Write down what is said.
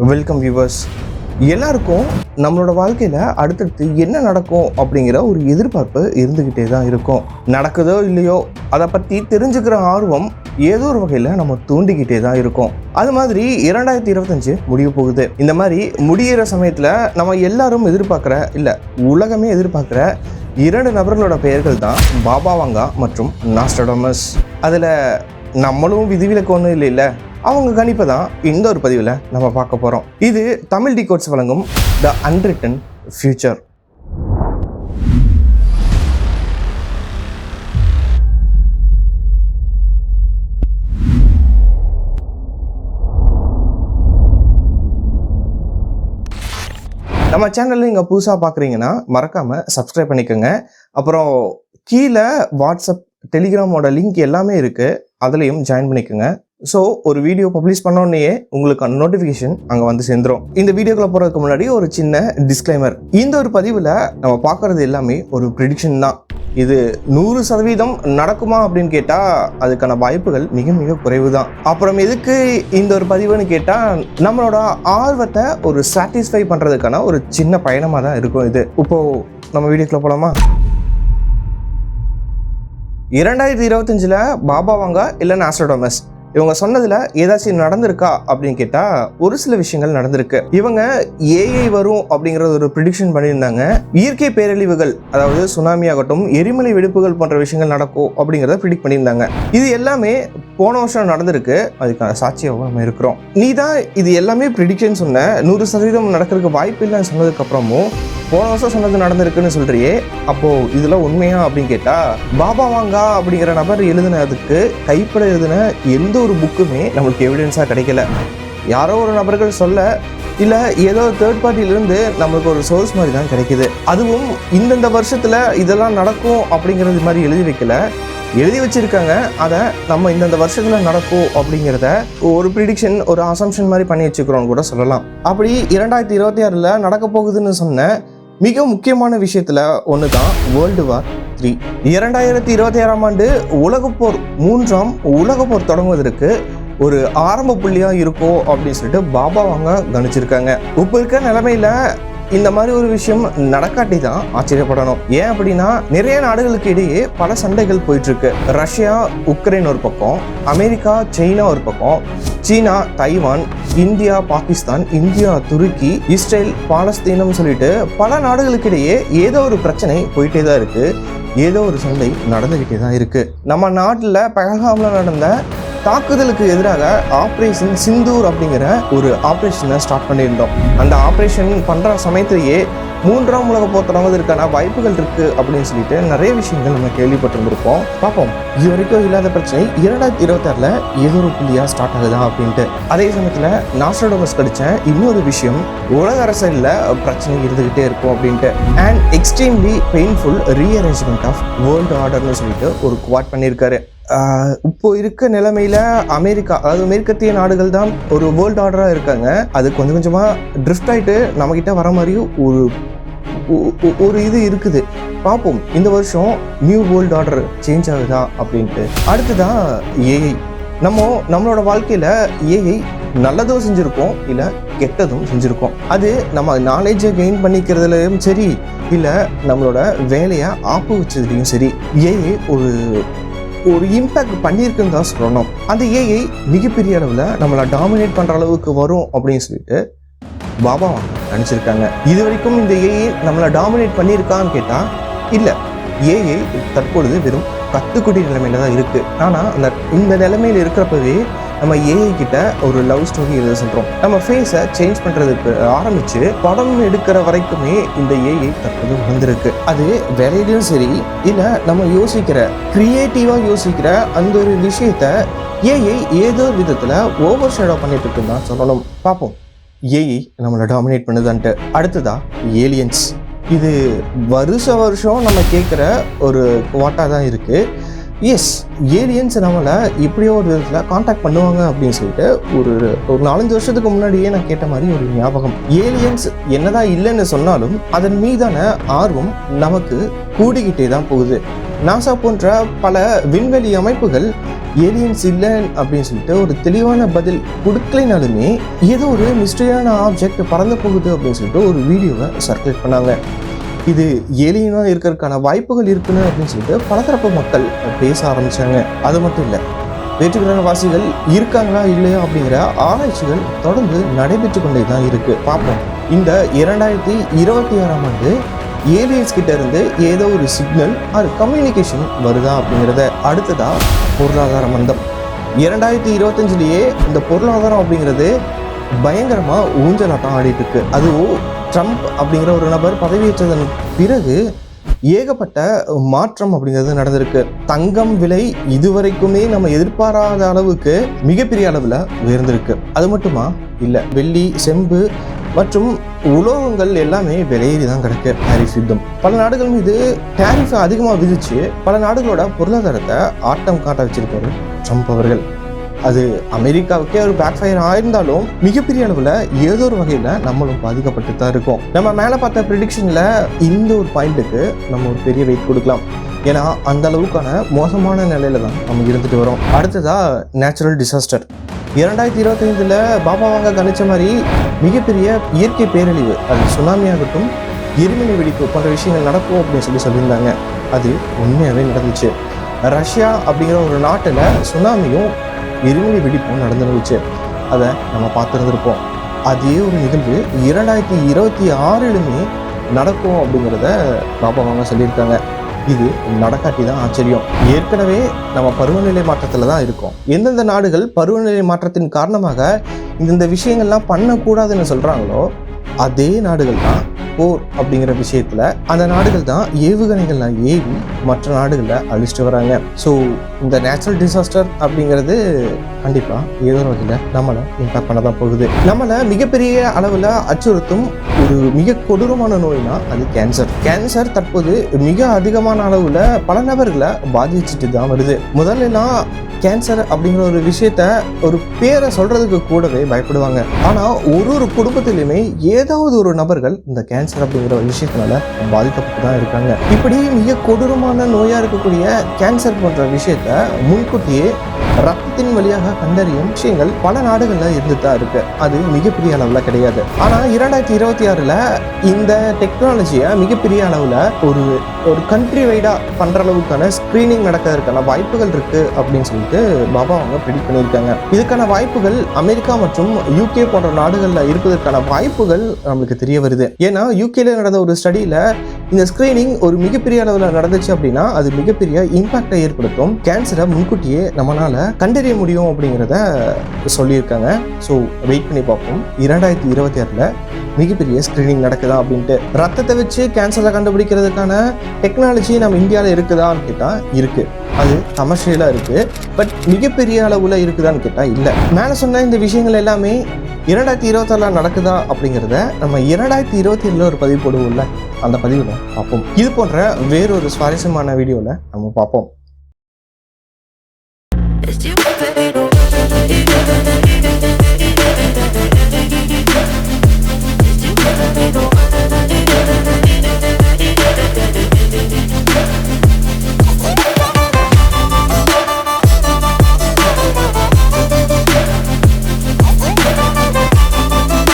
Welcome viewers. எல்லாருக்கும் நம்மளோட வாழ்க்கையில் அடுத்தடுத்து என்ன நடக்கும் அப்படிங்கிற ஒரு எதிர்பார்ப்பு இருந்துக்கிட்டே தான் இருக்கும். நடக்குதோ இல்லையோ அதை பற்றி தெரிஞ்சுக்கிற ஆர்வம் ஏதோ ஒரு வகையில் நம்ம தூண்டிக்கிட்டே தான் இருக்கும். அது மாதிரி 2025 முடிய போகுது. இந்த மாதிரி முடிகிற சமயத்தில் நம்ம எல்லாரும் எதிர்பார்க்குற இல்லை உலகமே எதிர்பார்க்குற 2 நபர்களோட பெயர்கள் தான் பாபா வாங்கா மற்றும் நாஸ்ட்ராடமஸ். அதில் நம்மளும் விதிவிலக்கு ஒன்றும் இல்லை. அவங்க கணிப்பை தான் இந்த ஒரு பதிவில் நம்ம பார்க்க போகிறோம். இது தமிழ் டிகோட்ஸ் வழங்கும் த அன்ரிட்டன் ஃபியூச்சர். நம்ம சேனலில் இங்கே புதுசாக பார்க்குறீங்கன்னா மறக்காமல் சப்ஸ்கிரைப் பண்ணிக்கோங்க. அப்புறம் கீழே வாட்ஸ்அப், டெலிகிராமோட லிங்க் எல்லாமே இருக்குது, அதுலேயும் ஜாயின் பண்ணிக்கோங்க. ஸோ ஒரு வீடியோ பப்ளிஷ் பண்ணோன்னே உங்களுக்கு நோட்டிஃபிகேஷன் அங்கே வந்து சேர்ந்துடும். இந்த வீடியோக்குள்ள போகிறதுக்கு முன்னாடி ஒரு சின்ன டிஸ்க்ளைமர். இந்த ஒரு பதிவில் நம்ம பார்க்குறது எல்லாமே ஒரு ப்ரெடிக்ஷன் தான். இது 100% நடக்குமா அப்படின்னு கேட்டால் அதுக்கான வாய்ப்புகள் மிக மிக குறைவு தான். அப்புறம் எதுக்கு இந்த ஒரு பதிவுன்னு கேட்டால் நம்மளோட ஆர்வத்தை ஒரு சாட்டிஸ்ஃபை பண்ணுறதுக்கான ஒரு சின்ன பயணமாக தான் இருக்கும் இது. இப்போது நம்ம வீடியோக்குள்ள போகலாமா? 2025 பாபா வாங்கா இல்லை நாஸ்ட்ராடமஸ் இவங்க சொன்னதில் ஏதாச்சும் நடந்திருக்கா அப்படின்னு கேட்டால் ஒரு சில விஷயங்கள் நடந்திருக்கு. இவங்க ஏஐ வரும் அப்படிங்கிறது ஒரு ப்ரிடிக்ஷன் பண்ணியிருந்தாங்க. இயற்கை பேரழிவுகள், அதாவது சுனாமி ஆகட்டும், எரிமலை வெடிப்புகள் போன்ற விஷயங்கள் நடக்கும் அப்படிங்கிறத ப்ரிடிக்ட் பண்ணியிருந்தாங்க. இது எல்லாமே போன வருஷம் நடந்திருக்கு. அதுக்கான சாட்சியாக நம்ம இருக்கிறோம். நீ தான் இது எல்லாமே ப்ரிடிக்ஷன் சொன்ன, 100% நடக்கிறதுக்கு வாய்ப்பு இல்லைன்னு சொன்னதுக்கப்புறமும் போன வருஷம் சொன்னது நடந்திருக்குன்னு சொல்றியே, அப்போது இதெல்லாம் உண்மையா அப்படின்னு கேட்டால் பாபா வாங்கா அப்படிங்கிற நபர் எழுதினதுக்கு கைப்பட எழுதின எந்த ஒரு புக்குமே நம்மளுக்கு எவிடன்ஸாக கிடைக்கல. யாரோ ஒரு நபர்கள் சொல்ல, இல்லை ஏதோ தேர்ட் பார்ட்டியிலேருந்து நம்மளுக்கு ஒரு சோர்ஸ் மாதிரி தான் கிடைக்குது. அதுவும் இந்தந்த வருஷத்தில் இதெல்லாம் நடக்கும் அப்படிங்கிறது மாதிரி எழுதி வைக்கல, எழுதி வச்சிருக்காங்க. அதை நம்ம இந்தந்த வருஷத்தில் நடக்கும் அப்படிங்கிறத ஒரு ப்ரிடிக்ஷன், ஒரு அசம்ஷன் மாதிரி பண்ணி வச்சுக்கிறோன்னு கூட சொல்லலாம். அப்படி 2026 நடக்க போகுதுன்னு சொன்ன மிக முக்கியமான விஷயத்தில் ஒன்று தான் வேர்ல்டு வார் 3. 2026 உலகப்போர் 3ஆம் உலகப்போர் தொடங்குவதற்கு ஒரு ஆரம்ப புள்ளியாக இருக்கும் அப்படின்னு சொல்லிட்டு பாபா வாங்கா கணிச்சிருக்காங்க. இப்போ இருக்க நிலைமையில் இந்த மாதிரி ஒரு விஷயம் நடக்காட்டி தான் ஆச்சரியப்படணும். ஏன் அப்படின்னா நிறைய நாடுகளுக்கு இடையே பல சண்டைகள் போயிட்டு இருக்கு. ரஷ்யா உக்ரைன் ஒரு பக்கம், அமெரிக்கா சைனா ஒரு பக்கம், சீனா தைவான், இந்தியா பாகிஸ்தான், இந்தியா துருக்கி, இஸ்ரேல் பாலஸ்தீனம் சொல்லிட்டு பல நாடுகளுக்கு இடையே ஏதோ ஒரு பிரச்சனை போயிட்டே தான் இருக்கு. ஏதோ ஒரு சண்டை நடந்துகிட்டே தான் இருக்கு. நம்ம நாட்டில் பஹல்காம்ல நடந்த தாக்குதலுக்கு எதிராக ஆப்ரேஷன் சிந்தூர் அப்படிங்கிற ஒரு ஆப்ரேஷனை ஸ்டார்ட் பண்ணியிருந்தோம். அந்த ஆப்ரேஷன் பண்ணுற சமயத்திலேயே 3ஆம் உலக போர் தொடங்குவதற்கான வாய்ப்புகள் இருக்கு அப்படின்னு சொல்லிட்டு நிறைய விஷயங்கள் நம்ம கேள்விப்பட்டிருந்திருப்போம். பார்ப்போம், இது வரைக்கும் இல்லாத பிரச்சனை 2026 ஏதோ ஒரு புள்ளியா ஸ்டார்ட் ஆகுதா அப்படின்ட்டு. அதே சமயத்தில் நாஸ்ட்ராடமஸ் படித்த இன்னொரு விஷயம், உலக அரசியலில் பிரச்சனை இருந்துகிட்டே இருக்கும் அப்படின்ட்டு. And extremely painful rearrangement of world ஆர்டர்னு சொல்லிட்டு ஒரு குவாட் பண்ணியிருக்காரு. இப்போ இருக்க நிலைமையில அமெரிக்கா, அதாவது மேற்கத்திய நாடுகள் தான் ஒரு வேர்ல்டு ஆர்டராக இருக்காங்க. அது கொஞ்சம் கொஞ்சமாக ட்ரிஃப்ட் ஆகிட்டு நம்மகிட்ட வர மாதிரியும் ஒரு இது இருக்குது. பார்ப்போம் இந்த வருஷம் நியூ வேர்ல்டு ஆர்டர் சேஞ்ச் ஆகுதா அப்படின்ட்டு. அடுத்துதான் ஏஐ. நம்மளோட வாழ்க்கையில் ஏஐ நல்லதும் செஞ்சுருக்கோம், இல்லை கெட்டதும் செஞ்சுருக்கோம். அது நம்ம நாலேஜை கெயின் பண்ணிக்கிறதுலையும் சரி, இல்லை நம்மளோட வேலையை ஆப்பு வச்சதுலையும் சரி, ஏஐ ஒரு இம்பேக்ட் பண்ணியிருக்குன்னு தான் சொல்லணும். அந்த ஏஐ மிகப்பெரிய அளவில் நம்மளை டாமினேட் பண்ணுற அளவுக்கு வரும் அப்படின்னு சொல்லிட்டு பாபா வாங்கா நினச்சிருக்காங்க. இது வரைக்கும் இந்த ஏஐ நம்மளை டாமினேட் பண்ணியிருக்கான்னு கேட்டால் இல்லை. ஏஐ தற்பொழுது வெறும் கத்துக்குட்டி நிலைமையில தான் இருக்குது. ஆனால் இந்த நிலைமையில் இருக்கிறப்பவே நம்ம ஏஐ கிட்ட ஒரு லவ் ஸ்டோரி எழுத சொல்கிறோம். நம்ம ஃபேஸை சேஞ்ச் பண்ணுறதுக்கு ஆரம்பித்து படம் எடுக்கிற வரைக்குமே இந்த ஏஐ தற்போது வந்திருக்கு. அது வேலையிலும் சரி, இல்லை நம்ம க்ரியேட்டிவாக யோசிக்கிற அந்த ஒரு விஷயத்த ஏஐ ஏதோ விதத்தில் ஓவர் ஷேடோ பண்ணிட்டு இருக்குன்னு தான் சொல்லணும். பார்ப்போம் ஏஐ நம்மளை டாமினேட் பண்ணுதான்ட்டு. அடுத்ததா ஏலியன்ஸ். இது வருஷம் நம்ம கேட்குற ஒரு வாட்டாக தான் இருக்குது. எஸ், ஏலியன்ஸ் நம்மளை இப்படியோ ஒரு விதத்தில் காண்டாக்ட் பண்ணுவாங்க அப்படின்னு சொல்லிட்டு ஒரு 4-5 வருஷத்துக்கு முன்னாடியே நான் கேட்ட மாதிரி ஒரு ஞாபகம். ஏலியன்ஸ் என்னதான் இல்லைன்னு சொன்னாலும் அதன் மீதான ஆர்வம் நமக்கு கூடிக்கிட்டே தான் போகுது. நாசா போன்ற பல விண்வெளி அமைப்புகள் ஏலியன்ஸ் இல்லை அப்படின்னு சொல்லிட்டு ஒரு தெளிவான பதில் கொடுக்கலைனாலுமே ஏதோ ஒரு மிஸ்டரியான ஆப்ஜெக்ட் பறந்து போகுது அப்படின்னு சொல்லிட்டு ஒரு வீடியோவை சர்க்குலேட் பண்ணாங்க. இது ஏலியனாக இருக்கிறதுக்கான வாய்ப்புகள் இருக்குன்னு அப்படின்னு சொல்லிட்டு பலதரப்பு மக்கள் பேச ஆரம்பிச்சாங்க. அது மட்டும் இல்லை, வேற்றுக்கிரகவாசிகள் இருக்காங்களா இல்லையா அப்படிங்கிற ஆராய்ச்சிகள் தொடர்ந்து நடைபெற்று கொண்டே தான் இருக்கு. பார்ப்போம், இந்த 2026ஆம் ஆண்டு ஏலியன்ஸ் கிட்ட இருந்து ஏதோ ஒரு சிக்னல் அது கம்யூனிகேஷன் வருதா அப்படிங்கிறத. அடுத்ததா பொருளாதார மந்தம். 2025லேயே இந்த பொருளாதாரம் அப்படிங்கிறது பயங்கரமாக ஊஞ்சலாட்டம் ஆடிட்டு இருக்கு. அதுவும் ட்ரம்ப் அப்படிங்கிற ஒரு நபர் பதவியேற்றதன் பிறகு ஏகப்பட்ட மாற்றம் அப்படிங்கிறது நடந்திருக்கு. தங்கம் விலை இதுவரைக்குமே நம்ம எதிர்பாராத அளவுக்கு மிகப்பெரிய அளவில் உயர்ந்திருக்கு. அது மட்டுமா இல்லை, வெள்ளி, செம்பு மற்றும் உலோகங்கள் எல்லாமே விலையேறி தான் கிடக்கு. டேரிஃப் யுத்தம் பல நாடுகள் மீது டேரிஃப் அதிகமாக விதிச்சு பல நாடுகளோட பொருளாதாரத்தை ஆட்டம் காட்ட வச்சிருக்காரு ட்ரம்ப் அவர்கள். அது அமெரிக்காவுக்கே ஒரு பேக் ஃபயர் ஆயிருந்தாலும் மிகப்பெரிய அளவில் ஏதோ ஒரு வகையில் நம்மளும் பாதிக்கப்பட்டு தான் இருக்கோம். நம்ம மேலே பார்த்த ப்ரிடிக்ஷனில் இந்த ஒரு பாயிண்ட்டுக்கு நம்ம ஒரு பெரிய வெயிட் கொடுக்கலாம். ஏன்னா அந்த அளவுக்கான மோசமான நிலையில தான் நம்ம இருந்துட்டு வரோம். அடுத்ததா நேச்சுரல் டிசாஸ்டர். 2025 பாபா வாங்க கணிச்ச மாதிரி மிகப்பெரிய இயற்கை பேரழிவு, அது சுனாமி ஆகட்டும், எரிமலை வெடிப்பு போன்ற விஷயங்கள் நடக்கும் அப்படின்னு சொல்லியிருந்தாங்க. அது உண்மையாகவே நடந்துச்சு. ரஷ்யா அப்படிங்கிற ஒரு நாட்டில் சுனாமியும் எரிமலை வெடிப்பும் நடந்துருந்துச்சு. அதை நம்ம பார்த்துருந்துருப்போம். அதே ஒரு நிகழ்வு 2026லுமே நடக்கும் அப்படிங்கிறத பாபா வாங்க சொல்லியிருக்காங்க. இது நடக்காட்டி தான் ஆச்சரியம். ஏற்கனவே நம்ம பருவநிலை மாற்றத்தில் தான் இருக்கோம். எந்தெந்த நாடுகள் பருவநிலை மாற்றத்தின் காரணமாக இந்த விஷயங்கள்லாம் பண்ணக்கூடாதுன்னு சொல்கிறாங்களோ அதே நாடுகள் தான் போர் அப்படிங்கிற விஷயத்தில் அந்த நாடுகள் தான் ஏவுகணைகள்லாம் ஏவி மற்ற நாடுகளில் அழிச்சிட்டு வராங்க. ஸோ இந்த நேச்சுரல் டிசாஸ்டர் அப்படிங்கிறது கண்டிப்பாக ஏதோ ஒரு வகையில் நம்மளை இம்பாக்ட் பண்ண தான் போகுது. நம்மளை மிகப்பெரிய அளவில் அச்சுறுத்தும் ஒரு மிக கொடூரமான நோய்னா அது கேன்சர். கேன்சர் தற்போது மிக அதிகமான அளவில் பல நபர்களை பாதிச்சுட்டு தான் வருது. முதல்லாம் கேன்சர் அப்படிங்கிற ஒரு விஷயத்த ஒரு பேரை சொல்றதுக்கு கூடவே பயப்படுவாங்க. ஆனால் ஒரு குடும்பத்திலுமே ஏதாவது ஒரு நபர்கள் இந்த கேன்சர் அப்படிங்கிற ஒரு விஷயத்தினால பாதிக்கப்பட்டு தான் இருக்காங்க. இப்படி மிக கொடூரமான நோயாக இருக்கக்கூடிய கேன்சர் போன்ற விஷயத்த முன்கூட்டியே ரத்தத்தின் வழியாக கண்டறியும் விஷயங்கள் பல நாடுகளில் இருந்துட்டு தான் இருக்கு. அது மிகப்பெரிய அளவில் கிடையாது. ஆனால் 2026ல் இந்த டெக்னாலஜியை மிகப்பெரிய அளவில் ஒரு கண்ட்ரி வைடாக பண்ணுற அளவுக்கான ஸ்க்ரீனிங் நடக்கிறதுக்கான வாய்ப்புகள் இருக்கு அப்படின்னு சொல்லிட்டு பாபா அவங்க ப்ரெடிக்ட் பண்ணியிருக்காங்க. இதுக்கான வாய்ப்புகள் அமெரிக்கா மற்றும் யூகே போன்ற நாடுகளில் இருப்பதற்கான வாய்ப்புகள் நம்மளுக்கு தெரிய வருது. ஏன்னா யூகேல நடந்த ஒரு ஸ்டடியில் இந்த ஸ்க்ரீனிங் ஒரு மிகப்பெரிய அளவில் நடந்துச்சு அப்படின்னா அது மிகப்பெரிய இம்பாக்டை ஏற்படுத்தும். கேன்சரை முன்கூட்டியே நம்மளால கண்டறிய முடியும் அப்படிங்கிறத சொல்லியிருக்காங்க. ஸோ வெயிட் பண்ணி பார்ப்போம் 2026ல் மிகப்பெரிய ஸ்க்ரீனிங் நடக்குதா அப்படின்ட்டு. ரத்தத்தை வச்சு கேன்சரை கண்டுபிடிக்கிறதுக்கான டெக்னாலஜி நம்ம இந்தியாவில் இருக்குதான்னு கேட்டால் இருக்கு. அது கமர்ஷியலாக இருக்குது. பட் மிகப்பெரிய அளவில் இருக்குதான்னு கேட்டால் இல்லை. மேலே சொன்ன இந்த விஷயங்கள் எல்லாமே 2026 நடக்குதா அப்படிங்கிறத நம்ம 2027 ஒரு பதிவு போடுவோம்ல, அந்த பதிவில் பார்ப்போம். இது போன்ற வேறொரு சுவாரஸ்யமான வீடியோவில் நம்ம பார்ப்போம். It's you, baby.